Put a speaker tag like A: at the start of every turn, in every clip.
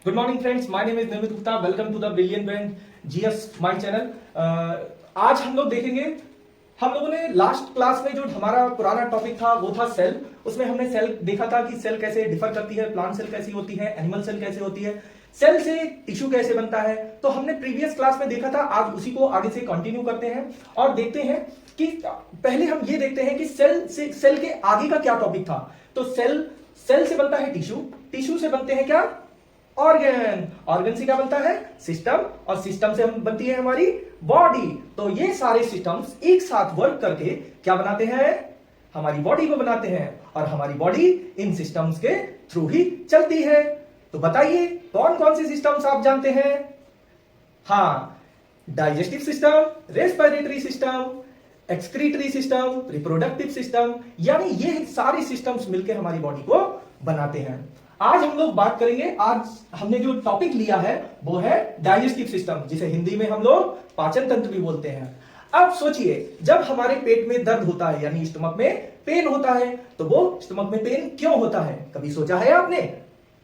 A: Good morning friends, my name is Nirmit Gupta. Welcome to the brilliant brain GS my channel. आज हम लोग देखेंगे, हम लोगों ने लास्ट क्लास में जो हमारा पुराना टॉपिक था वो था सेल। उसमें हमने सेल देखा था कि सेल कैसे डिफर करती है, प्लांट सेल कैसी होती है, एनिमल सेल कैसे होती है, सेल से टिश्यू कैसे बनता है। तो हमने प्रीवियस क्लास में देखा था, आज उसी को आगे से कंटिन्यू करते हैं और देखते हैं कि पहले हम ये देखते हैं कि सेल के आगे का क्या टॉपिक था। तो सेल से बनता है टिश्यू, टिश्यू से बनते हैं क्या, ऑर्गन, ऑर्गन से क्या बनता है, सिस्टम, और सिस्टम से हम बनती है हमारी बॉडी। तो ये सारे सिस्टम्स एक साथ वर्क करके क्या बनाते हैं, हमारी बॉडी को बनाते हैं, और हमारी बॉडी इन सिस्टम्स के थ्रू ही चलती है। तो बताइए कौन कौन से सिस्टम्स आप जानते हैं। हाँ, digestive system, respiratory system, excretory system, reproductive system, यानी ये सारे सिस्टम्स मिलकर हमारी बॉडी को बनाते हैं। आज हम लोग बात करेंगे, आज हमने जो टॉपिक लिया है वो है डाइजेस्टिव सिस्टम, जिसे हिंदी में हम लोग पाचन तंत्र भी बोलते हैं। अब सोचिए, जब हमारे पेट में दर्द होता है यानी स्टमक में पेन होता है, तो वो स्टमक में पेन क्यों होता है, कभी सोचा है आपने?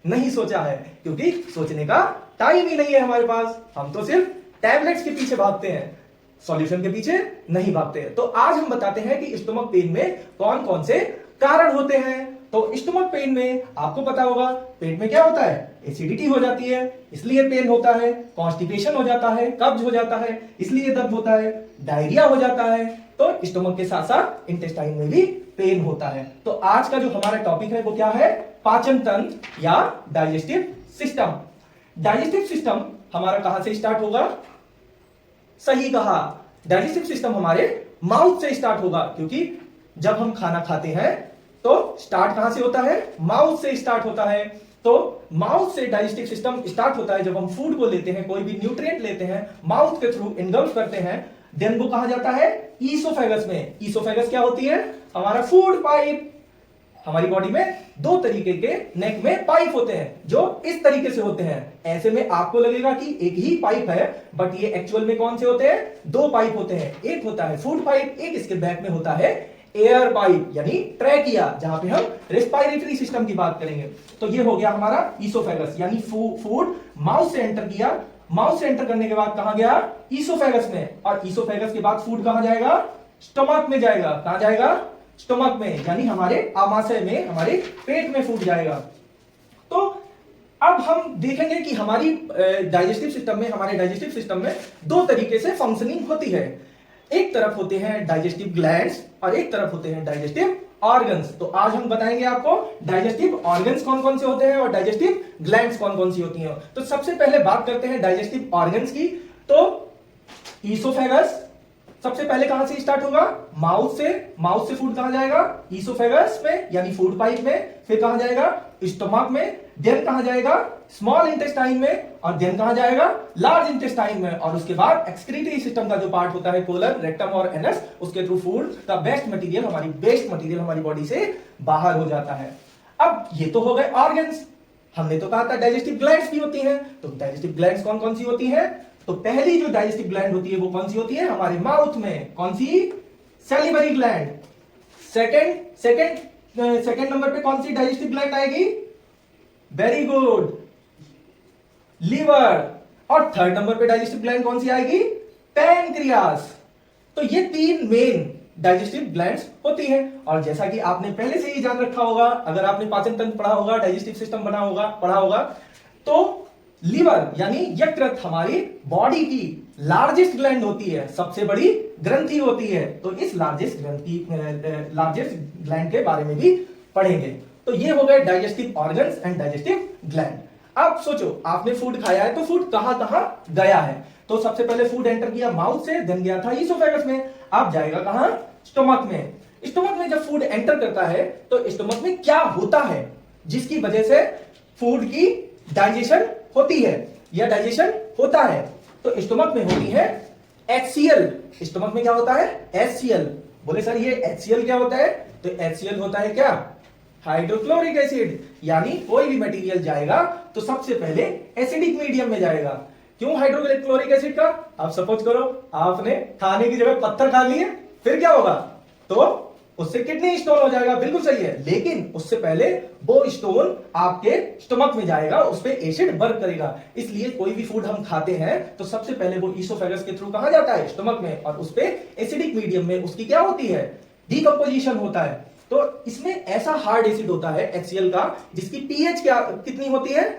A: नहीं सोचा है, क्योंकि सोचने का टाइम ही नहीं है हमारे पास। हम तो सिर्फ टैबलेट्स के पीछे भागते हैं, सॉल्यूशन के पीछे नहीं भागते हैं। तो आज हम बताते हैं कि स्टमक पेन में कौन कौन से कारण होते हैं। तो स्टमक पेन में आपको पता होगा, पेट में क्या होता है, एसिडिटी हो जाती है, इसलिए पेन होता है, कॉन्स्टिपेशन हो जाता है, कब्ज हो जाता है, इसलिए दर्द होता है, डायरिया हो जाता है। तो स्टमक के साथ साथ इंटेस्टाइन में भी पेन होता है। तो आज का जो हमारा टॉपिक है वो क्या है, पाचन तंत्र या डाइजेस्टिव सिस्टम। डाइजेस्टिव सिस्टम हमारा कहां से स्टार्ट होगा, सही कहा, डाइजेस्टिव सिस्टम हमारे माउथ से स्टार्ट होगा, क्योंकि जब हम खाना खाते हैं तो स्टार्ट कहां से होता है, माउथ से स्टार्ट होता है। तो माउथ से डाइजेस्टिव सिस्टम स्टार्ट होता है। जब हम फूड को लेते हैं, कोई भी न्यूट्रिएंट लेते हैं, माउथ के थ्रू इनगल्फ करते हैं, देन वो कहा जाता है ईसोफेगस में। ईसोफेगस क्या होती है, हमारा फूड पाइप। हमारी बॉडी में दो तरीके के नेक में पाइप होते हैं जो इस तरीके से होते हैं। ऐसे में आपको लगेगा कि एक ही पाइप है, बट ये एक्चुअल में कौन से होते हैं, दो पाइप होते हैं। एक होता है फूड पाइप, एक इसके बैक में होता है एयर पाइप यानी ट्रैकिया, जहां पे हम रेस्पिरेटरी सिस्टम की बात करेंगे। तो ये हो गया हमारा ईसोफेगस, यानी फूड माउथ से एंटर किया, माउथ से एंटर करने के बाद कहां गया, ईसोफेगस में, और ईसोफेगस के बाद फूड कहां जाएगा, स्टमक में जाएगा। कहां जाएगा, स्टमक में, यानी हमारे आमाशय में, हमारे पेट में फूड जाएगा। तो अब हम देखेंगे कि हमारी डाइजेस्टिव सिस्टम में दो तरीके से फंक्शनिंग होती है। एक तरफ होते हैं डाइजेस्टिव ग्लैंड्स और एक तरफ होते हैं डाइजेस्टिव ऑर्गन्स। तो आज हम बताएंगे आपको डाइजेस्टिव ऑर्गन्स कौन कौन से होते हैं और डाइजेस्टिव ग्लैंड्स कौन कौन सी होती हैं। तो सबसे पहले बात करते हैं डाइजेस्टिव ऑर्गन्स की। तो ईसोफेगस सबसे पहले कहां से स्टार्ट होगा, माउथ से फूड कहां जाएगा, ईसोफेगस में यानी फूड पाइप में, फिर कहां जाएगा, स्टमक में, देन कहां जाएगा, स्मॉल इंटेस्टाइन में, और देन कहां जाएगा, लार्ज इंटेस्टाइन में, और उसके बाद एक्सक्रीटरी सिस्टम का जो पार्ट होता है, कोलन, रेक्टम और एनस, उसके थ्रू फूड का बेस्ट मटेरियल हमारी बॉडी से बाहर हो जाता है। अब ये तो हो गए ऑर्गन्स। हमने तो कहा था डाइजेस्टिव ग्लैंड्स भी होती हैं। तो डाइजेस्टिव ग्लैंड्स कौन कौन सी होती हैं, तो पहली जो डाइजेस्टिव ग्लैंड होती है वो कौन सी होती है, हमारे माउथ में, कौन सी, सैलिवरी ग्लैंड। सेकंड नंबर पे कौन सी डाइजेस्टिव ग्लैंड आएगी, वेरी गुड, लीवर। और थर्ड नंबर पे डाइजेस्टिव ग्लैंड कौन सी आएगी, पैनक्रियास। तो ये तीन मेन डाइजेस्टिव ग्लैंड्स होती हैं। और जैसा कि आपने पहले से ही जान रखा होगा, अगर आपने पाचन तंत्र पढ़ा होगा, डाइजेस्टिव सिस्टम पढ़ा होगा, तो लीवर यानी यकृत हमारी बॉडी की लार्जेस्ट ग्लैंड होती है, सबसे बड़ी ग्रंथि होती है। तो इस लार्जेस्ट ग्लैंड के बारे में भी पढ़ेंगे। तो ये हो गए digestive organs and digestive gland. अब सोचो, आपने फूड खाया है तो फूड कहां कहां गया है। तो सबसे पहले फूड एंटर किया माउथ से, देन गया था ईसोफेगस में, अब जाएगा कहां, स्टमक में। स्टमक में जब फूड एंटर करता है तो स्टमक में क्या होता है जिसकी वजह से फूड की डाइजेशन होती है या डाइजेशन होता है। तो स्टमक में होती है HCl। स्टमक में क्या होता है, HCl। बोले सर ये HCl क्या होता है, तो HCl होता है क्या, हाइड्रोक्लोरिक एसिड। यानी कोई भी मटेरियल जाएगा तो सबसे पहले एसिडिक मीडियम में जाएगा। क्यों हाइड्रोक्लोरिक एसिड का, आप सपोज करो आपने खाने की जगह पत्थर खा लिए, फिर क्या होगा, तो उससे किडनी स्टोन हो जाएगा, बिल्कुल सही है। लेकिन उससे पहले वो स्टोन आपके स्टमक में जाएगा, उस पे एसिड वर्क करेगा। इसलिए कोई भी फूड हम खाते हैं तो सबसे पहले वो ईसोफेगस के थ्रू कहां जाता है, स्टमक में, और उस पे एसिडिक मीडियम में उसकी क्या होती है, डीकंपोजिशन होता है। तो इसमें ऐसा हार्ड एसिड होता है HCl का, जिसकी पीएच क्या कितनी होती है,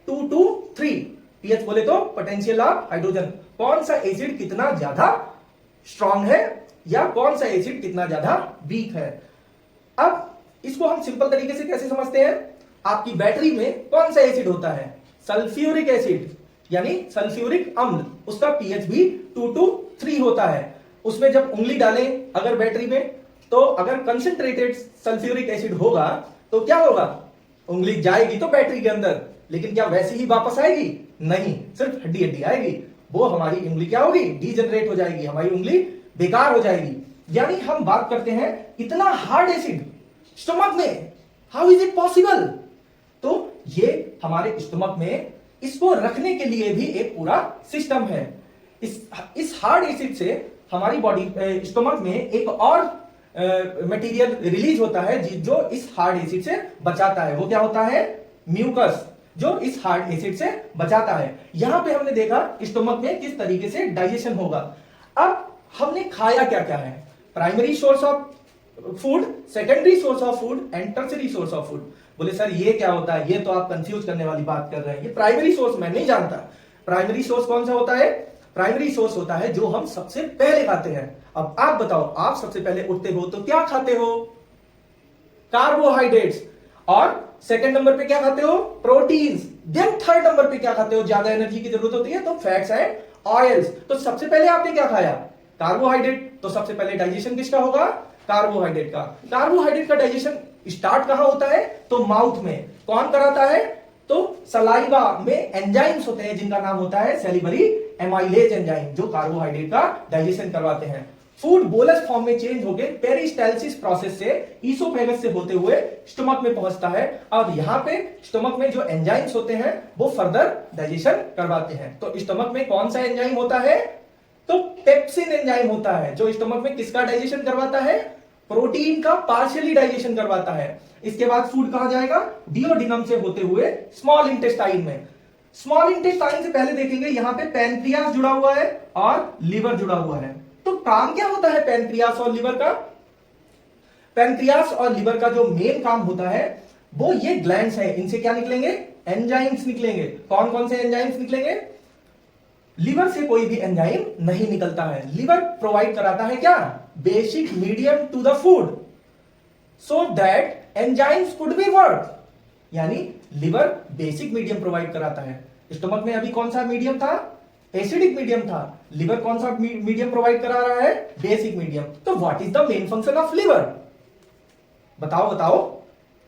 A: 2 to 3। पीएच बोले तो पोटेंशियल ऑफ हाइड्रोजन। कौन सा एसिड कितना ज्यादा स्ट्रांग है या कौन सा एसिड कितना ज्यादा वीक है। अब इसको हम सिंपल तरीके से कैसे समझते हैं, आपकी बैटरी में कौन सा एसिड होता है, सल्फ्यूरिक एसिड यानी सल्फ्यूरिक अम्ल, उसका पीएच भी 2 to 3 होता है। उसमें जब उंगली डालें अगर बैटरी में, तो अगर कंसंट्रेटेड सल्फ्यूरिक एसिड होगा तो क्या होगा, उंगली जाएगी तो बैटरी के अंदर, लेकिन क्या वैसे ही वापस आएगी, नहीं, सिर्फ हड्डी हड्डी आएगी। वो हमारी उंगली क्या होगी, डीजनरेट हो जाएगी, हमारी उंगली बेकार हो जाएगी। यानी हम बात करते हैं इतना हार्ड एसिड स्टमक में, हाउ इज इट पॉसिबल। तो ये हमारे स्टमक में, इसको रखने के लिए भी एक पूरा सिस्टम है। इस हार्ड एसिड से हमारी बॉडी स्टमक में एक और मटेरियल रिलीज होता है जो इस हार्ड एसिड से बचाता है। वो क्या होता है, म्यूकस, जो इस हार्ड एसिड से बचाता है। यहां पे हमने देखा स्टमक में किस तरीके से डाइजेशन होगा। अब हमने खाया क्या क्या है, primary source of food, secondary source of food and tertiary source of food. बोले सर ये क्या होता है, ये तो आप कंफ्यूज करने वाली बात कर रहे हैं, ये प्राइमरी सोर्स मैं नहीं जानता। प्राइमरी सोर्स कौन सा होता है, प्राइमरी सोर्स होता है जो हम सबसे पहले खाते हैं। अब आप बताओ, आप सबसे पहले उठते हो तो क्या खाते हो, कार्बोहाइड्रेट्स, और सेकंड नंबर पे क्या खाते हो, प्रोटीन्स। देन थर्ड नंबर पे क्या खाते हो, ज्यादा एनर्जी की जरूरत होती है तो फैट्स एंड ऑयल्स। तो सबसे पहले आपने क्या खाया, कार्बोहाइड्रेट। तो सबसे पहले डाइजेशन किसका होगा, कार्बोहाइड्रेट का। कार्बोहाइड्रेट का डाइजेशन स्टार्ट कहां होता है, तो माउथ में। कौन कराता है, तो सलाइवा में एंजाइम्स होते हैं जिनका नाम होता है सैलिवरी एमाइलेज एंजाइम, जो कार्बोहाइड्रेट का डाइजेशन करवाते हैं। फूड बोलस फॉर्म में चेंज होकर पेरिस्टालसिस प्रोसेस से ईसोफेगस से होते हुए स्टमक में पहुंचता है, और यहां पे स्टमक में जो एंजाइम्स होते हैं वो फर्दर डाइजेशन करवाते हैं। तो स्टमक में कौन सा एंजाइम होता है, तो पेप्सिन एंजाइम होता है, जो स्टमक में किसका डाइजेशन करवाता है, प्रोटीन का पार्शियली डाइजेशन करवाता है। इसके बाद फूड कहां जाएगा, डिओडिनम से होते हुए स्मॉल इंटेस्टाइन में। स्मॉल इंटेस्टाइन से पहले देखेंगे यहां पे पैनक्रियास जुड़ा हुआ है और लिवर जुड़ा हुआ है। तो काम क्या होता है पैनक्रियास और लिवर का, पैनक्रियास और लिवर का जो मेन काम होता है वो ये ग्लैंड्स है, इनसे क्या निकलेंगे, एंजाइम्स निकलेंगे। कौन कौन से एंजाइम्स निकलेंगे, लिवर से कोई भी एंजाइम नहीं निकलता है। लिवर प्रोवाइड कराता है क्या, basic medium to the food so that enzymes could be work. यानी लिवर बेसिक मीडियम प्रोवाइड कराता है। स्टमक में अभी कौन सा मीडियम था, एसिडिक मीडियम था। लिवर कौन सा मीडियम प्रोवाइड करा रहा है, बेसिक मीडियम। तो what is the main function of liver, बताओ बताओ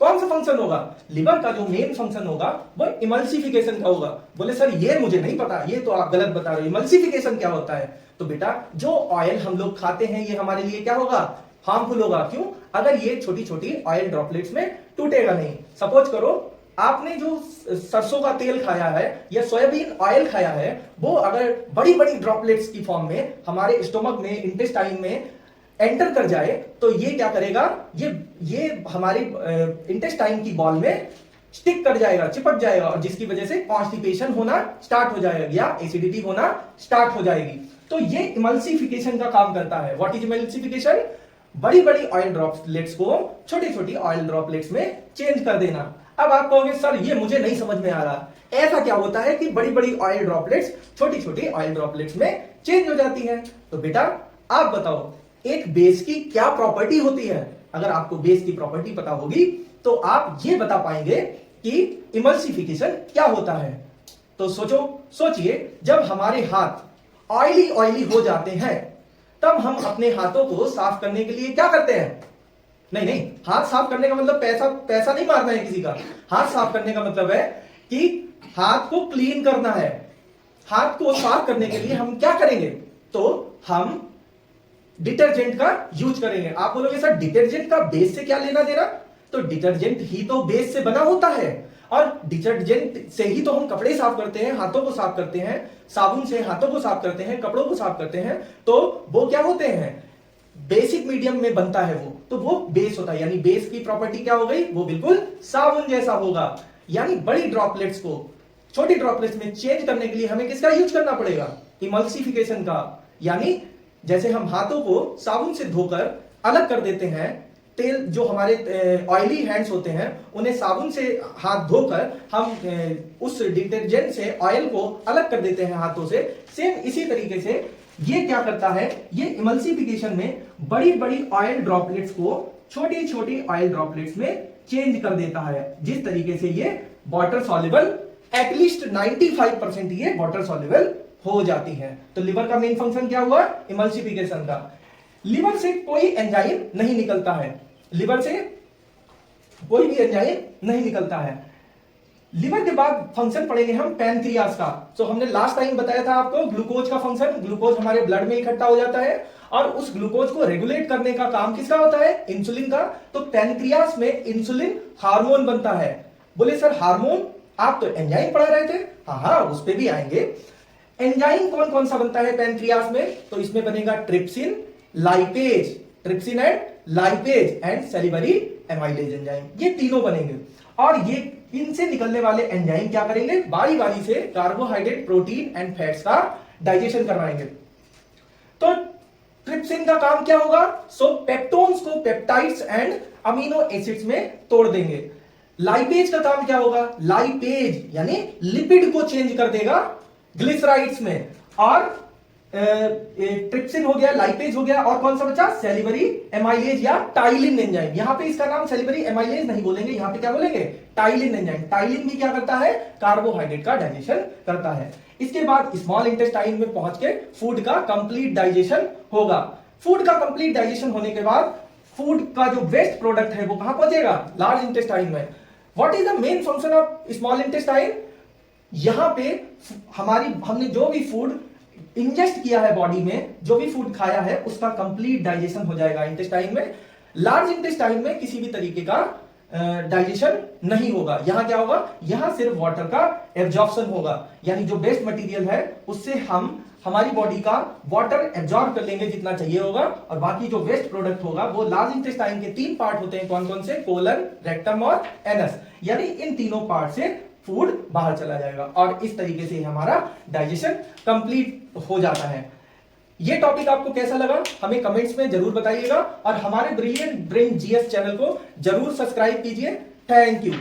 A: कौन सा फंक्शन होगा। लिवर का जो मेन फंक्शन होगा वो इमल्सिफिकेशन का होगा। बोले सर ये मुझे नहीं पता, ये तो आप गलत बता रहे हो, इमल्सिफिकेशन क्या होता है। तो बेटा जो ऑयल हम लोग खाते हैं ये हमारे लिए क्या होगा, हार्मफुल होगा। क्यों, अगर ये छोटी छोटी ऑयल ड्रॉपलेट्स में टूटेगा नहीं। सपोज करो आपने जो सरसों का तेल खाया है या सोयाबीन ऑयल खाया है, वो अगर बड़ी बड़ी ड्रॉपलेट्स की फॉर्म में हमारे स्टमक में, इंटेस्टाइन में एंटर कर जाए तो ये क्या करेगा, ये हमारे इंटेस्टाइन की बॉल में स्टिक कर जाएगा, चिपक जाएगा, और जिसकी वजह से कॉन्स्टिपेशन होना स्टार्ट हो जाएगा या एसिडिटी होना स्टार्ट हो जाएगी। तो ये इमल्सिफिकेशन का काम करता है। व्हाट इज इमल्सिफिकेशन, बड़ी बड़ी ऑयल ड्रॉपलेट्स को छोटी छोटी ऑयल ड्रॉपलेट्स में चेंज कर देना। अब आप कहोगे सर ये मुझे नहीं समझ में आ रहा, ऐसा क्या होता है कि बड़ी बड़ी ऑयल ड्रॉपलेट्स छोटी छोटी ऑयल ड्रॉपलेट्स में चेंज हो जाती है। तो बेटा आप बताओ एक बेस की क्या प्रॉपर्टी होती है। अगर आपको बेस की प्रॉपर्टी पता होगी तो आप ये बता पाएंगे कि इमल्सिफिकेशन क्या होता है। तो सोचिए जब हमारे हाथ ऑयली ऑयली हो जाते हैं तब हम अपने हाथों को साफ करने के लिए क्या करते हैं, नहीं, हाथ साफ करने का मतलब पैसा नहीं मारना है किसी का। हाथ साफ करने का मतलब है कि हाथ को क्लीन करना है। हाथ को साफ करने के लिए हम क्या करेंगे, तो हम डिटर्जेंट का यूज करेंगे। आप बोलोगे सर डिटर्जेंट का बेस से क्या लेना देना, तो डिटर्जेंट ही तो बेस से बना होता है, और डिटर्जेंट से ही तो हम कपड़े साफ करते हैं, हाथों को साफ करते हैं, साबुन से हाथों को साफ करते हैं, कपड़ों को साफ करते हैं। तो वो क्या होते हैं, बेसिक मीडियम में बनता है तो वो बेस होता है, यानी बेस की प्रॉपर्टी क्या हो गई, वो बिल्कुल साबुन जैसा होगा। यानी बड़ी ड्रॉपलेट्स को छोटी ड्रॉपलेट्स में चेंज करने के लिए हमें किसका यूज करना पड़ेगा, इमल्सिफिकेशन का। यानी जैसे हम हाथों को साबुन से धोकर अलग कर देते हैं, तेल जो हमारे ऑयली हैंड्स होते हैं उन्हें साबुन से हाथ धोकर हम उस डिटर्जेंट से ऑयल को अलग कर देते हैं हाथों से, सेम इसी तरीके से ये क्या करता है, ये इमल्सिफिकेशन में बड़ी बड़ी ऑयल ड्रॉपलेट्स को छोटी छोटी ऑयल ड्रॉपलेट्स में चेंज कर देता है, जिस तरीके से ये वाटर सॉल्युबल एटलीस्ट 95% ये वाटर सॉल्युबल हो जाती है। तो लिवर का मेन फंक्शन क्या हुआ, इमल्सिफिकेशन का। लिवर से कोई एंजाइम नहीं निकलता है, लिवर से कोई भी एंजाइम नहीं निकलता है। लिवर के बाद फंक्शन पढ़ेंगे हम पैनक्रियास का। तो हमने लास्ट टाइम बताया था आपको ग्लूकोज का फंक्शन, ग्लूकोज हमारे ब्लड में इकट्ठा हो जाता है और उस ग्लूकोज को रेगुलेट करने का काम किसका होता है, इंसुलिन का। तो पैनक्रियास में इंसुलिन हार्मोन बनता है। बोले सर हार्मोन, आप तो एंजाइम पढ़ा रहे थे। हाँ, उस पर भी आएंगे। एंजाइम कौन कौन सा बनता है पैनक्रियास में, तो इसमें बनेगा trypsin, lipase, trypsin and lipase and salivary amylase enzyme, ये तीनों बनेंगे। और ये इनसे निकलने वाले एंजाइम क्या करेंगे, बारी बारी से कार्बोहाइड्रेट, प्रोटीन एंड फैट्स का डाइजेशन करवाएंगे। तो ट्रिप्सिन का काम क्या होगा, सो पेप्टोन्स को पेप्टाइड्स एंड अमीनो एसिड्स में तोड़ देंगे। लाइपेज का काम क्या होगा, लाइपेज यानी लिपिड को चेंज कर देगा ग्लिसराइड्स में। और ट्रिप्सिन हो गया, लाइपेज हो गया, और कौन सा बचा, सेलिवरी एमाइलेज या टाइलिन एंजाइम। यहां पे इसका नाम सेलिवरी एमाइलेज नहीं बोलेंगे, यहां पे क्या बोलेंगे, टाइलिन एंजाइम। टाइलिन भी क्या करता है, कार्बोहाइड्रेट का डाइजेशन करता है। इसके बाद स्मॉल इंटेस्टाइन में पहुंच के फूड का कंप्लीट डाइजेशन होगा। फूड का कंप्लीट डाइजेशन होने के बाद फूड का जो वेस्ट प्रोडक्ट है वो कहां पहुंचेगा, लार्ज इंटेस्टाइन में। What is the main function of small intestine, यहां पे हमने जो भी फूड इंजेस्ट किया है बॉडी में, जो भी फूड खाया है उसका कंप्लीट डाइजेशन हो जाएगा इंटेस्टाइन में। लार्ज इंटेस्टाइन में किसी भी तरीके का डाइजेशन नहीं होगा। यहां क्या होगा, यहां सिर्फ वाटर का एब्जॉर्प्शन होगा, यानी जो वेस्ट मटेरियल है उससे हम हमारी बॉडी का वाटर एब्जॉर्ब कर लेंगे जितना चाहिए होगा, और बाकी जो वेस्ट प्रोडक्ट होगा वो लार्ज इंटेस्टाइन के 3 पार्ट होते हैं, कौन कौन से, कोलन, रेक्टम और एनस, यानी इन तीनों पार्ट से फूड बाहर चला जाएगा और इस तरीके से हमारा डाइजेशन कंप्लीट हो जाता है। ये टॉपिक आपको कैसा लगा हमें कमेंट्स में जरूर बताइएगा और हमारे ब्रिलियंट ब्रेन जीएस चैनल को जरूर सब्सक्राइब कीजिए। Thank you.